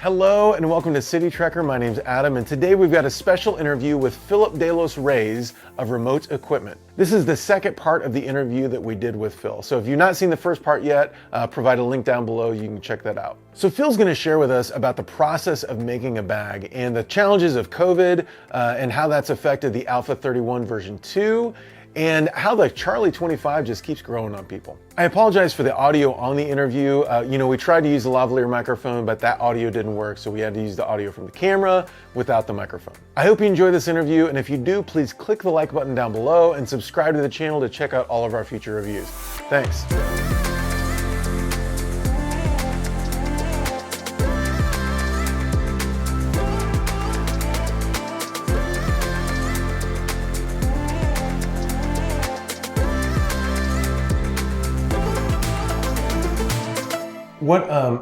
Hello and welcome to City Trekker. My name's Adam, and today we've got a special interview with Philip de LOS Reyes of Remote Equipment. This is the second part of the interview that we did with Phil. So if you've not seen the first part yet, provide a link down below, you can check that out. So Phil's gonna share with us about the process of making a bag and the challenges of COVID and how that's affected the Alpha 31 version 2 and how the Charlie 25 just keeps growing on people. I apologize for the audio on the interview. We tried to use the lavalier microphone, but that audio didn't work, so we had to use the audio from the camera without the microphone. I hope you enjoy this interview, and if you do, please click the like button down below and subscribe to the channel to check out all of our future reviews. Thanks.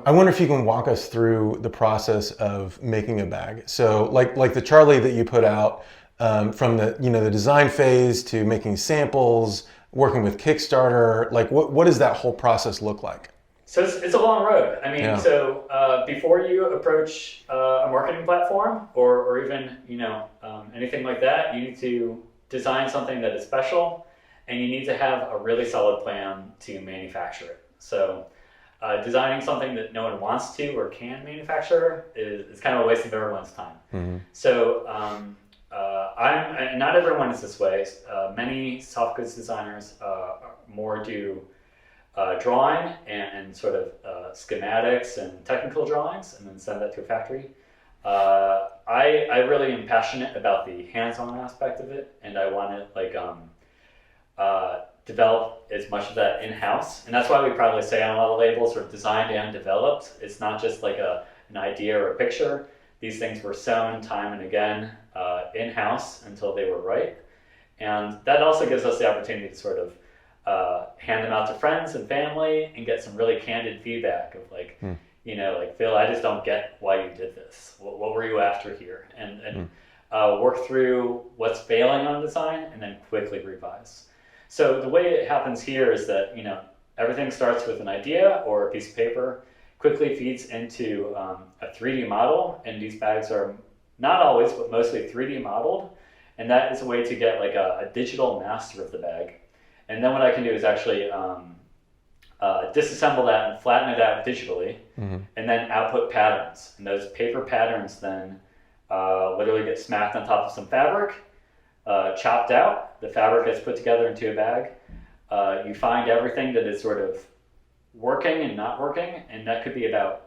I wonder if you can walk us through the process of making a bag. So like the Charlie that you put out, from the design phase to making samples, working with Kickstarter, like what does that whole process look like? So it's a long road. I mean, yeah. Before you approach a marketing platform or even anything like that, you need to design something that is special, and you need to have a really solid plan to manufacture it. So designing something that no one wants to or can manufacture is kind of a waste of everyone's time. Mm-hmm. So not everyone is this way. Many soft goods designers more do drawing and sort of schematics and technical drawings, and then send that to a factory. I really am passionate about the hands-on aspect of it, and I want to develop as much of that in-house, and that's why we probably say on a lot of labels, sort of designed and developed. It's not just like an idea or a picture. These things were sewn time and again in-house until they were right, and that also gives us the opportunity to sort of hand them out to friends and family and get some really candid feedback of like Phil, I just don't get why you did this. What were you after here? And work through what's failing on design and then quickly revise. So the way it happens here is that, everything starts with an idea or a piece of paper, quickly feeds into a 3D model, and these bags are not always, but mostly 3D modeled, and that is a way to get like a digital master of the bag. And then what I can do is actually disassemble that and flatten it out digitally, and then output patterns. And those paper patterns then literally get smacked on top of some fabric, chopped out. The fabric gets put together into a bag. You find everything that is sort of working and not working, and that could be about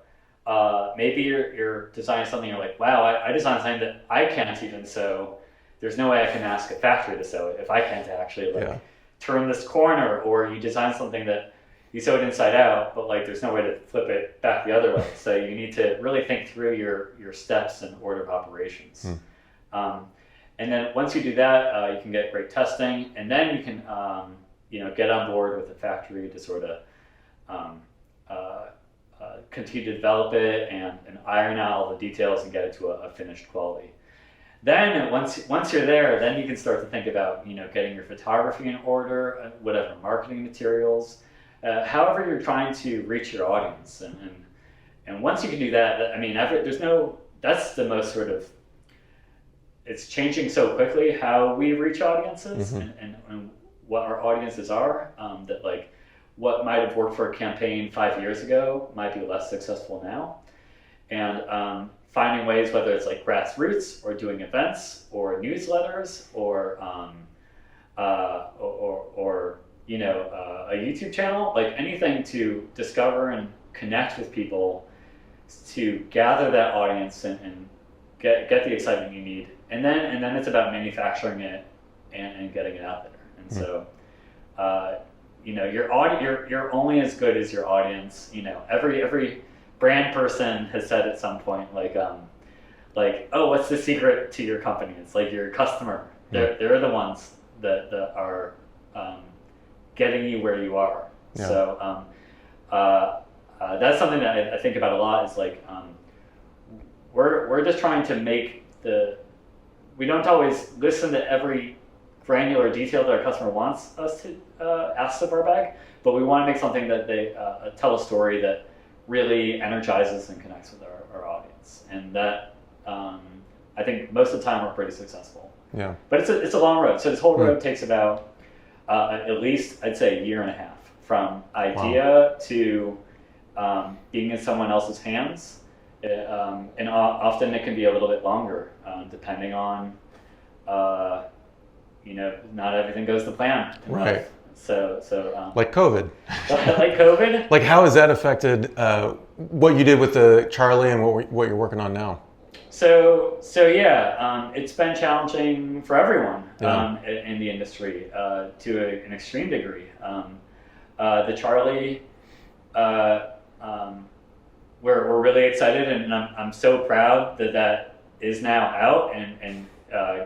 maybe you're designing something, you're like, wow, I designed something that I can't even sew. There's no way I can ask a factory to sew it if I can't actually turn this corner, or you design something that you sew it inside out, but like there's no way to flip it back the other way. So you need to really think through your steps and order of operations. And then once you do that, you can get great testing, and then you can get on board with the factory to sort of continue to develop it and iron out all the details and get it to a finished quality. Then once you're there, then you can start to think about getting your photography in order, whatever marketing materials, however you're trying to reach your audience. And once you can do that, I mean, that's the most sort of, it's changing so quickly how we reach audiences and what our audiences are, that like what might have worked for a campaign 5 years ago might be less successful now. And finding ways, whether it's like grassroots or doing events or newsletters or a YouTube channel, like anything to discover and connect with people, to gather that audience and get the excitement you need. And then it's about manufacturing it and getting it out there. And so, you're only as good as your audience. Every brand person has said at some point, oh, what's the secret to your company? It's like your customer. They're the ones that are getting you where you are. Yeah. So that's something that I think about a lot. Is like we're just trying to make we don't always listen to every granular detail that our customer wants us to ask of our bag, but we want to make something that they tell a story that really energizes and connects with our audience, and that I think most of the time we're pretty successful. Yeah. But it's a long road. So this whole road takes about at least, I'd say, a year and a half from idea to being in someone else's hands. And often it can be a little bit longer, depending on, not everything goes to plan. Right. So like COVID. like COVID. Like how has that affected what you did with the Charlie and what you're working on now? So yeah, it's been challenging for everyone in the industry to an extreme degree. The Charlie, we're really excited, and I'm so proud that is now out and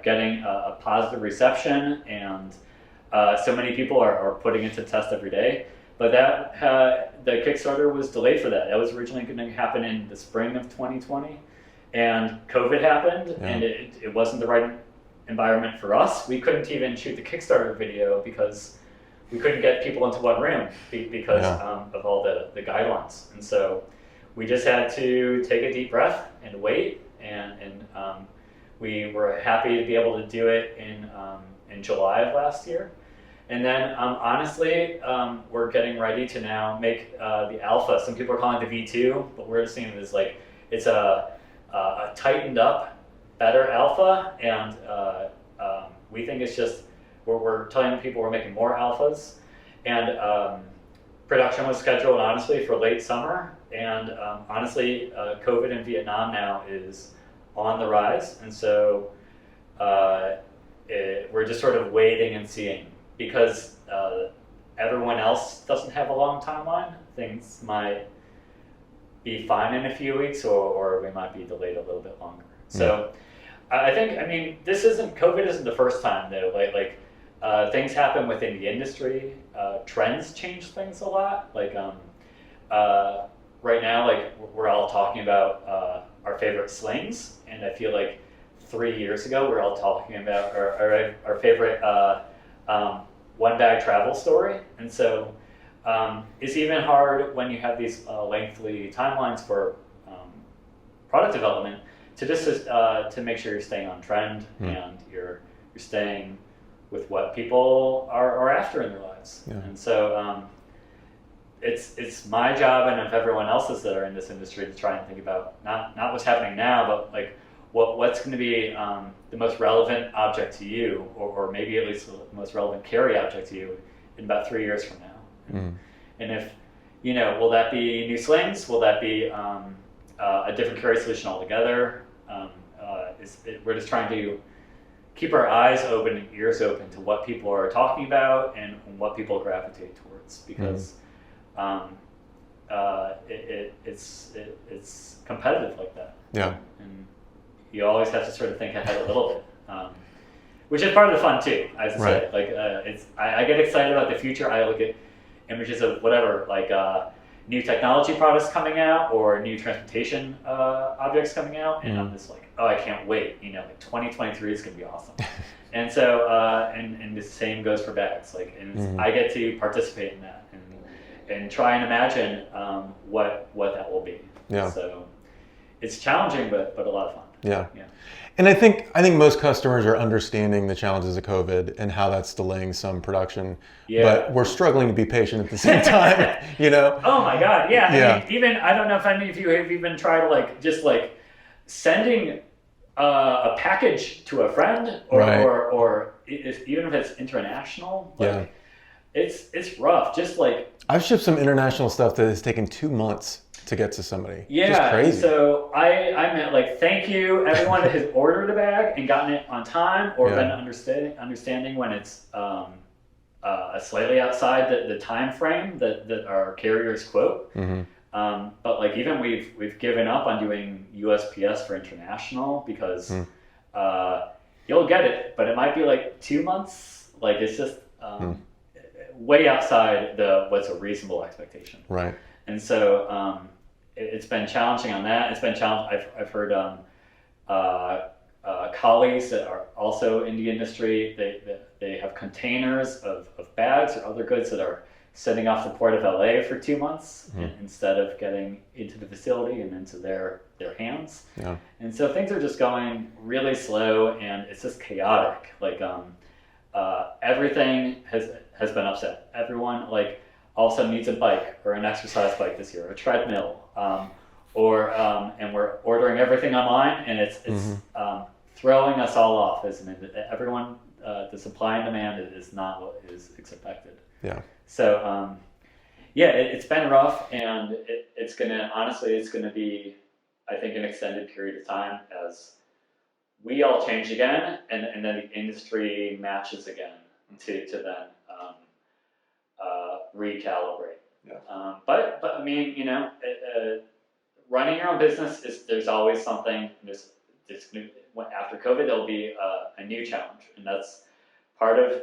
getting a positive reception, and so many people are putting it to test every day. But the Kickstarter was delayed for that. That was originally going to happen in the spring of 2020. And COVID happened, and it wasn't the right environment for us. We couldn't even shoot the Kickstarter video because we couldn't get people into one room because of all the guidelines. And so we just had to take a deep breath and wait. And we were happy to be able to do it in July of last year. And then honestly, we're getting ready to now make the alpha. Some people are calling it the V2, but we're just seeing it as like it's a tightened up, better alpha, and we think it's just we're telling people we're making more alphas, and production was scheduled honestly for late summer, and honestly, COVID in Vietnam now is on the rise, and so we're just sort of waiting and seeing because everyone else doesn't have a long timeline. Things might be fine in a few weeks, or we might be delayed a little bit longer. So I think, COVID isn't the first time though. Like things happen within the industry. Trends change things a lot. Like right now, like we're all talking about our favorite slings, and I feel like 3 years ago we're all talking about our favorite one bag travel story, and so. It's even hard when you have these lengthy timelines for product development to just to make sure you're staying on trend and you're staying with what people are after in their lives. Yeah. And so it's my job and of everyone else's that are in this industry to try and think about not what's happening now, but like what's going to be the most relevant object to you, or maybe at least the most relevant carry object to you in about 3 years from now. And if, will that be new slings? Will that be a different carry solution altogether? We're just trying to keep our eyes open and ears open to what people are talking about and what people gravitate towards, because it's competitive like that. Yeah. And you always have to sort of think ahead a little bit. Which is part of the fun too, as I say. Like I get excited about the future. I look at images of whatever, like new technology products coming out or new transportation objects coming out, and I'm just like, oh, I can't wait. Like 2023 is going to be awesome. And so, and the same goes for bags. Like, and I get to participate in that and try and imagine what that will be. Yeah. So it's challenging, but a lot of fun. Yeah. Yeah. And I think most customers are understanding the challenges of COVID and how that's delaying some production. Yeah. But we're struggling to be patient at the same time, Oh my God, yeah. I mean, even, I don't know if any of you have even tried just sending a package to a friend or even if it's international, it's rough. Just I've shipped some international stuff that has taken 2 months to get to somebody. Yeah, just crazy. So I meant thank you everyone that has ordered a bag and gotten it on time, or been understanding when it's slightly outside the time frame that our carriers quote. But even we've given up on doing USPS for international because you'll get it, but it might be 2 months. It's just way outside what's a reasonable expectation. Right. And so it's been challenging on that. It's been challenging. I've heard colleagues that are also in the industry. They have containers of bags or other goods that are sending off the port of LA for 2 months instead of getting into the facility and into their hands. Yeah. And so things are just going really slow, and it's just chaotic. Like everything has been upset. Everyone like all of a sudden needs a bike or an exercise bike this year, or a treadmill, and we're ordering everything online, and it's throwing us all off. Everyone, the supply and demand is not what is expected. Yeah. So it's been rough, and it's gonna be, I think, an extended period of time as we all change again, and then the industry matches again to then recalibrate. Yeah. But I mean, running your own business there's always something. After COVID, there'll be a new challenge, and that's part of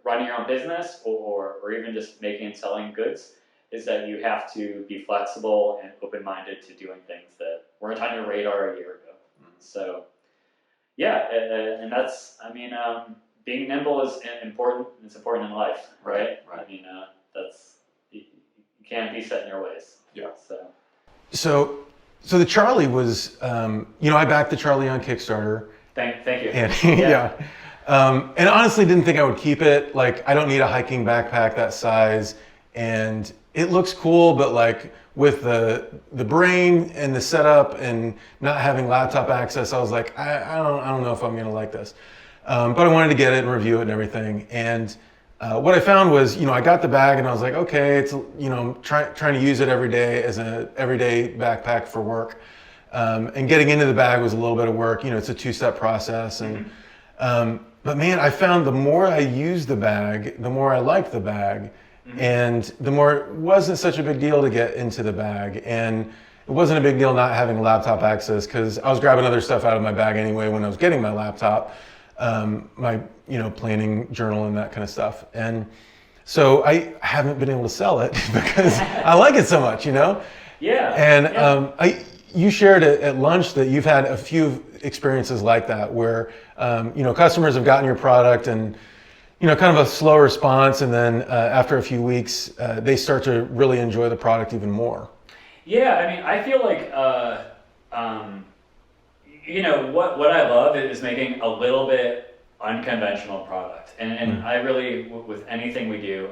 running your own business, or even just making and selling goods, is that you have to be flexible and open-minded to doing things that weren't on your radar a year ago. So, and that's, I mean, being nimble is important. It's important in life, right? I mean, you can't be set in your ways. Yeah. So the Charlie was, I backed the Charlie on Kickstarter. Thank you. And and honestly didn't think I would keep it. Like, I don't need a hiking backpack that size, and it looks cool, but like with the brain and the setup and not having laptop access, I was like, I don't know if I'm gonna like this. But I wanted to get it and review it and everything. And what I found was, I got the bag and I was like, okay, it's, trying to use it every day as an everyday backpack for work. And getting into the bag was a little bit of work. It's a 2-step process. And but man, I found the more I used the bag, the more I liked the bag. And the more it wasn't such a big deal to get into the bag. And it wasn't a big deal not having laptop access, because I was grabbing other stuff out of my bag anyway when I was getting my laptop, my planning journal and that kind of stuff. And so I haven't been able to sell it because I like it so much, Yeah. And you shared at lunch that you've had a few experiences like that where, customers have gotten your product and, kind of a slow response, and then after a few weeks, they start to really enjoy the product even more. Yeah, I mean, I feel like, what I love is making a little bit unconventional product. And I really, with anything we do,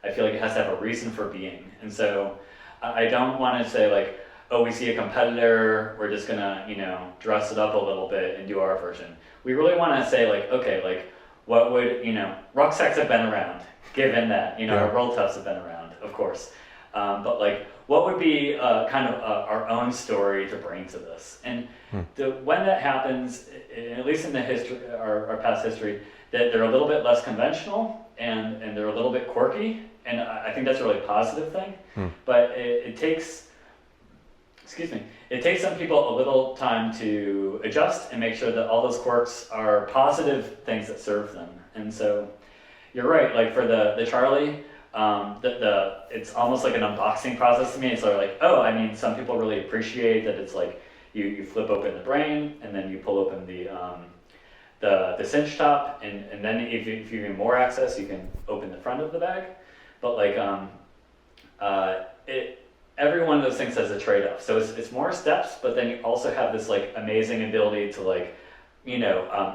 I feel like it has to have a reason for being. And so I don't want to say like, oh, we see a competitor, we're just gonna, dress it up a little bit and do our version. We really want to say like, okay, like, what would, rucksacks have been around, given that, our roll tufts have been around, of course. But like, what would be kind of our own story to bring to this? And when that happens, at least in the history, our past history, that they're a little bit less conventional and they're a little bit quirky. And I think that's a really positive thing. But it takes some people a little time to adjust and make sure that all those quirks are positive things that serve them. And so you're right, like for the Charlie, it's almost like an unboxing process to me. It's sort of like, some people really appreciate that it's like you flip open the brain and then you pull open the cinch top, and then if you need more access, you can open the front of the bag. But like every one of those things has a trade-off. So it's more steps, but then you also have this like amazing ability to like,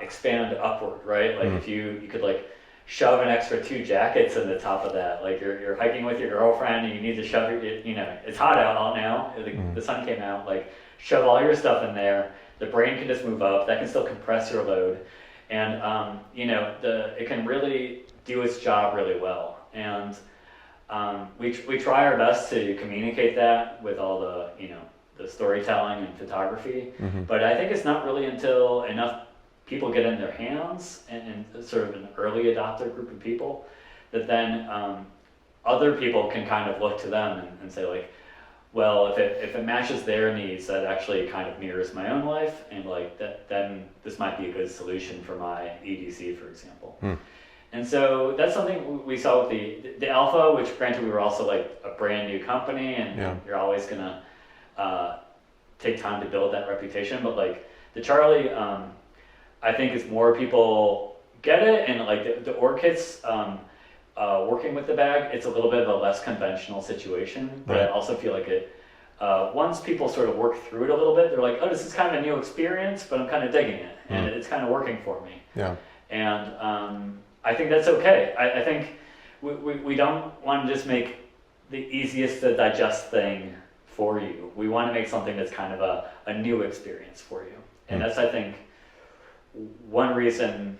expand upward, right? Like if you could like shove an extra 2 jackets in the top of that. Like you're hiking with your girlfriend and you need to shove it's hot out now. The sun came out. Like shove all your stuff in there. The brain can just move up. That can still compress your load, and it can really do its job really well. And we try our best to communicate that with all the the storytelling and photography. But I think it's not really until enough people get in their hands and sort of an early adopter group of people that then other people can kind of look to them and say like, well, if it matches their needs, that actually kind of mirrors my own life, and like that, then this might be a good solution for my EDC, for example. And so that's something we saw with the Alpha, which granted we were also like a brand new company, and you're always gonna take time to build that reputation. But like the Charlie, I think as more people get it, and like the org kits, working with the bag, it's a little bit of a less conventional situation, but I also feel like it, once people sort of work through it a little bit, they're like, oh, this is kind of a new experience, but I'm kind of digging it, and it's kind of working for me. Yeah. And I think that's okay. I think we don't want to just make the easiest to digest thing for you. We want to make something that's kind of a new experience for you. And that's, I think, one reason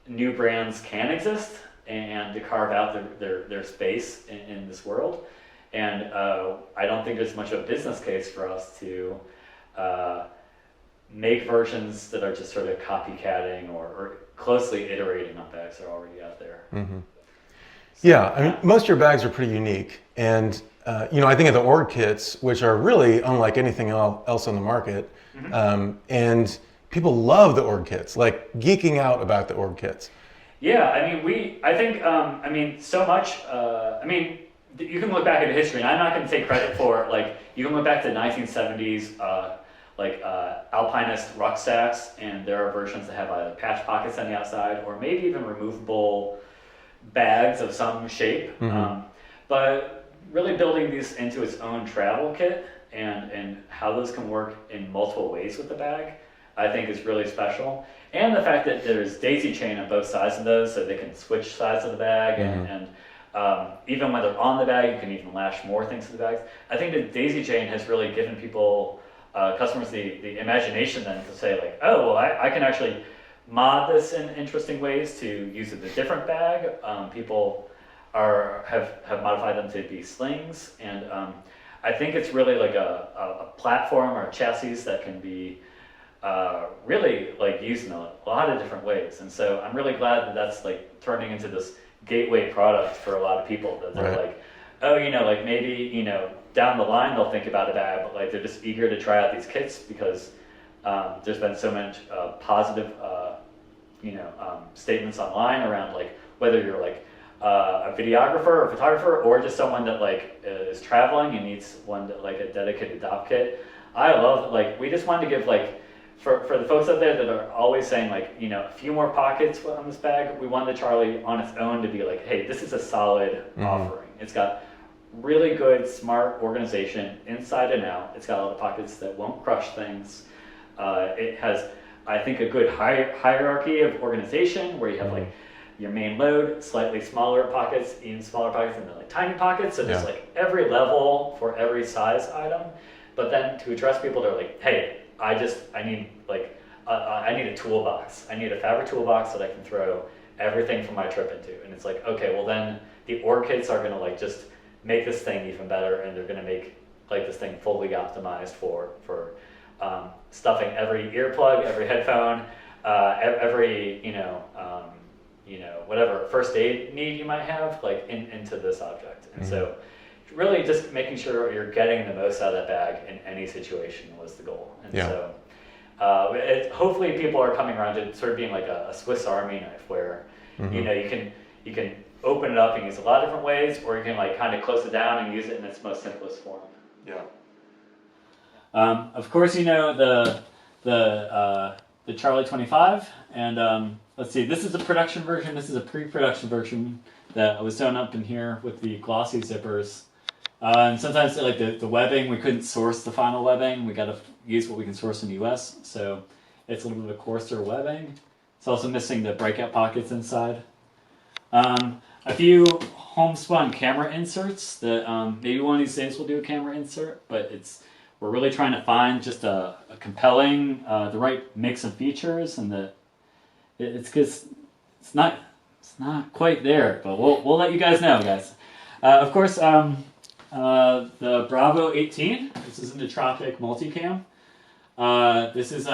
new brands can exist and to carve out their space in this world. And I don't think there's much of a business case for us to make versions that are just sort of copycatting or closely iterating on bags that are already out there. Yeah, I mean, most of your bags are pretty unique. And, I think of the org kits, which are really unlike anything else on the market. And people love the org kits, like geeking out about the org kits. Yeah, I mean, so much, you can look back at history, and I'm not going to take credit for it. Like, you can look back to 1970s, alpinist rucksacks, and there are versions that have either patch pockets on the outside or maybe even removable bags of some shape. But really building these into its own travel kit and how those can work in multiple ways with the bag, I think is really special. And the fact that there's daisy chain on both sides of those, so they can switch sides of the bag, and even when they're on the bag, you can even lash more things to the bags. I think the daisy chain has really given people, customers, the imagination then to say like, oh, well, I can actually mod this in interesting ways to use it in a different bag. People have modified them to be slings, and I think it's really like a platform or a chassis that can be really like used in a lot of different ways. And so I'm really glad that that's like turning into this gateway product for a lot of people, that they're like, oh, like maybe, down the line they'll think about a bag, but like they're just eager to try out these kits because there's been so much positive statements online around like whether you're like a videographer or photographer or just someone that like is traveling and needs one that, like a dedicated DOP kit. I love, like, we just wanted to give like for the folks out there that are always saying like, a few more pockets on this bag, we wanted the Charlie on its own to be like, hey, this is a solid offering. It's got really good, smart organization inside and out. It's got a lot of pockets that won't crush things. It has, I think, a good hierarchy of organization where you have like your main load, slightly smaller pockets, even smaller pockets, and then like tiny pockets. So there's like every level for every size item. But then to address people that are like, hey, I need a toolbox. I need a fabric toolbox that I can throw everything from my trip into. And it's like, okay, well then the org kits are gonna like just make this thing even better, and they're gonna make like this thing fully optimized for stuffing every earplug, every headphone, every whatever first aid need you might have, like into this object. And so really just making sure you're getting the most out of that bag in any situation was the goal. And so hopefully people are coming around to sort of being like a Swiss Army knife where you can open it up and use a lot of different ways, or you can like kind of close it down and use it in its most simplest form. Of course, the Charlie 25, and let's see, this is a production version. This is a pre-production version that was sewn up in here with the glossy zippers. And sometimes like the webbing, we couldn't source the final webbing. We got to use what we can source in the US. So it's a little bit of a coarser webbing. It's also missing the breakout pockets inside. A few homespun camera inserts that maybe one of these days we'll do a camera insert, but we're really trying to find just a compelling, the right mix of features, and it's not quite there, but we'll let you guys know, guys. Of course, the Bravo 18. This is in the Tropic multicam. This is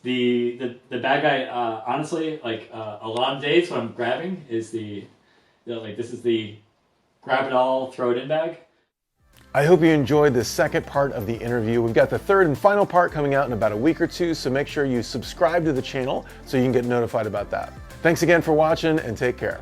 the bag I honestly like. A lot of days what I'm grabbing is this is the grab it all, throw it in bag. I hope you enjoyed the second part of the interview. We've got the third and final part coming out in about a week or two, so make sure you subscribe to the channel so you can get notified about that. Thanks again for watching, and take care.